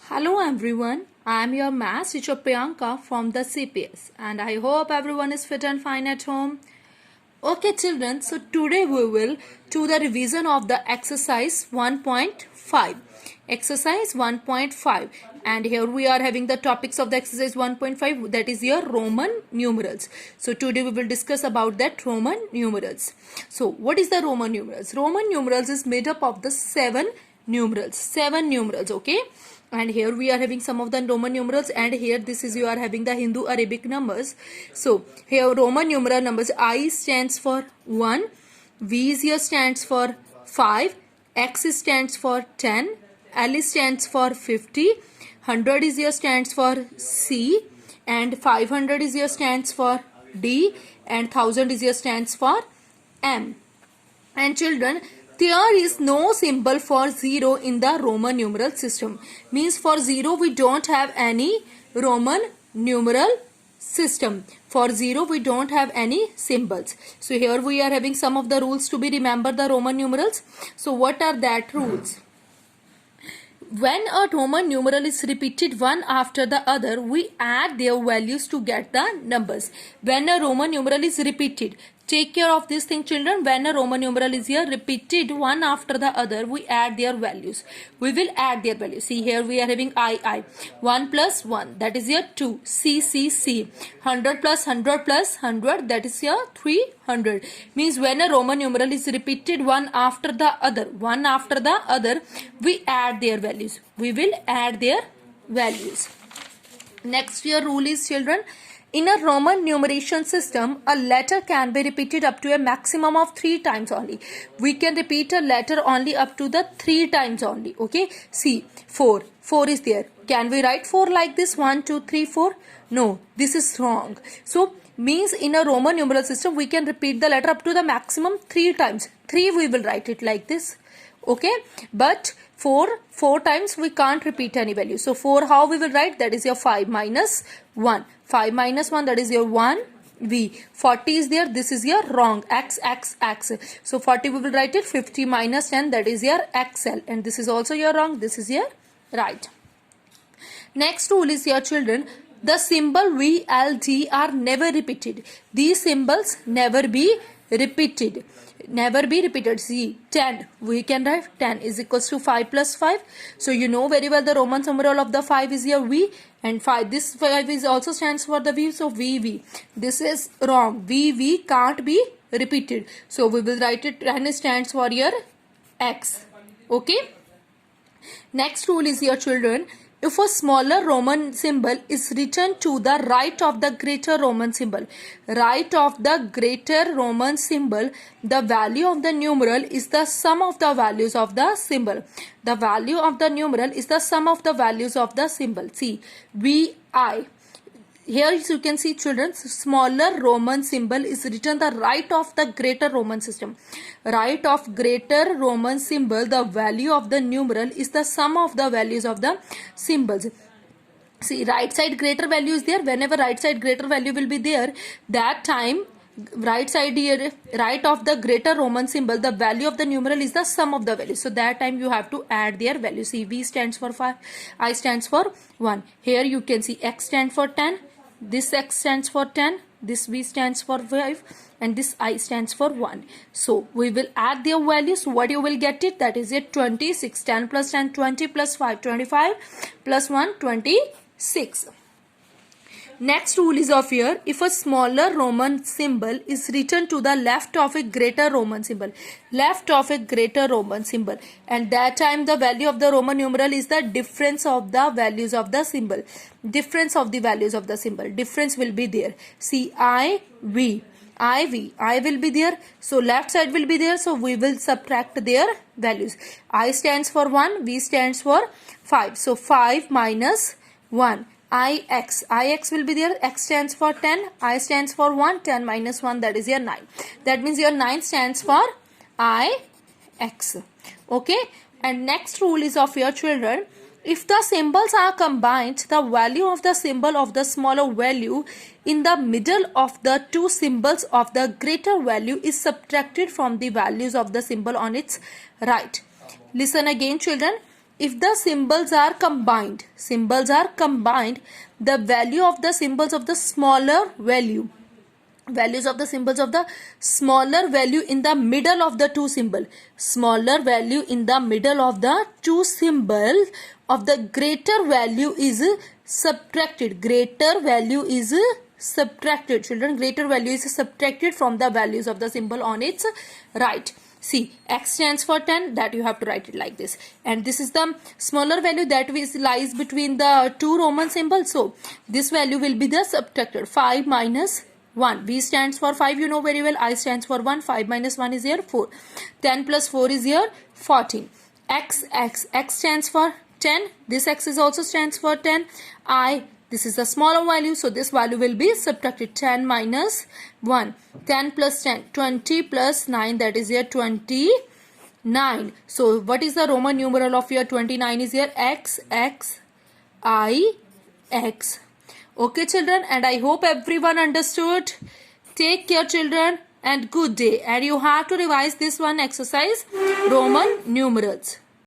Hello everyone, I am your maths teacher Priyanka from the CPS and I hope everyone is fit and fine at home. Okay children, so today we will do the revision of the exercise 1.5. Exercise 1.5 and here we are having the topics of the exercise 1.5, that is your Roman numerals. So today we will discuss about that Roman numerals. So what is the Roman numerals? Roman numerals is made up of the seven numerals, okay? And here we are having some of the Roman numerals, and here this is you are having the Hindu Arabic numbers. So here Roman numeral numbers: I stands for 1, V is here stands for 5, X stands for 10, L stands for 50, 100 is here stands for C, and 500 is here stands for D, and 1000 is here stands for M. And children, there is no symbol for 0 in the Roman numeral system. Means for 0 we don't have any Roman numeral system. For 0 we don't have any symbols. So here we are having some of the rules to be remembered the Roman numerals. So what are that rules? When a Roman numeral is repeated one after the other, we add their values to get the numbers. When a Roman numeral is repeated, take care of this thing children. When a Roman numeral is here repeated one after the other, we add their values. We will add their values. See here we are having I. 1 plus 1, that is here 2. C. 100 plus 100 plus 100, that is here 300. Means when a Roman numeral is repeated one after the other, we add their values. We will add their values. Next your rule is children, in a Roman numeration system, a letter can be repeated up to a maximum of 3 times only. We can repeat a letter only up to the 3 times only. Okay. See, 4. 4 is there. Can we write 4 like this? 1, 2, 3, 4? No, this is wrong. So, means in a Roman numeral system, we can repeat the letter up to the maximum 3 times. 3 we will write it like this. Okay. But 4 times we can't repeat any value. So 4 how we will write? That is your 5 minus 1. 5 minus 1, that is your 1 V. 40 is there. This is your wrong. X. So 40 we will write it. 50 minus 10, that is your XL. And this is also your wrong. This is your right. Next rule is your children, the symbol VLD are never repeated. These symbols never be repeated. See, 10. We can write 10 is equals to 5 plus 5. So you know very well the Roman numeral of the 5 is your V, and 5. This 5 is also stands for the V. So VV. This is wrong. VV can't be repeated. So we will write it. 10 stands for your X. Okay. Next rule is your children, if a smaller Roman symbol is written to the right of the greater Roman symbol, the value of the numeral is the sum of the values of the symbol. The value of the numeral is the sum of the values of the symbol. See, VI. Here you can see children, smaller Roman symbol is written the right of the greater Roman system. Right of greater Roman symbol, the value of the numeral is the sum of the values of the symbols. See, right side greater value is there. Whenever right side greater value will be there, that time right side here, right of the greater Roman symbol, the value of the numeral is the sum of the values. So that time you have to add their value. See, V stands for 5, I stands for 1. Here you can see X stands for 10. This X stands for 10, this V stands for 5, and this I stands for 1. So we will add their values. What you will get it? That is it. 26. 10 plus 10, 20 plus 5, 25 plus 1, 26. Next rule is of here, if a smaller Roman symbol is written to the left of a greater Roman symbol, and that time the value of the Roman numeral is the difference of the values of the symbol. Difference will be there. See, I will be there. So left side will be there. So we will subtract their values. I stands for 1, V stands for 5. So 5 minus 1. IX will be there. X stands for 10, I stands for 1, 10 minus 1, that is your 9. That means your 9 stands for IX. Okay. And next rule is of your children, if the symbols are combined, the value of the symbol of the smaller value in the middle of the two symbols of the greater value is subtracted from the values of the symbol on its right. Listen again children. if the symbols are combined, the value of the symbols of the smaller value, values of the symbols of the smaller value in the middle of the two symbol, smaller value in the middle of the two symbol of the greater value is subtracted. Greater value is subtracted. Children, greater value is subtracted from the values of the symbol on its right. See, x stands for 10, that you have to write it like this. And this is the smaller value that lies between the two Roman symbols. So, this value will be the subtracted. 5 minus 1. V stands for 5, you know very well. I stands for 1. 5 minus 1 is here 4. 10 plus 4 is here 14. X stands for 10. This x is also stands for 10. This is a smaller value, so this value will be subtracted. 10 minus 1. 10 plus 10. 20 plus 9, that is here 29. So what is the Roman numeral of here 29 is here X, X, I, X. Okay children, and I hope everyone understood. Take care children and good day. And you have to revise this one exercise, Roman numerals.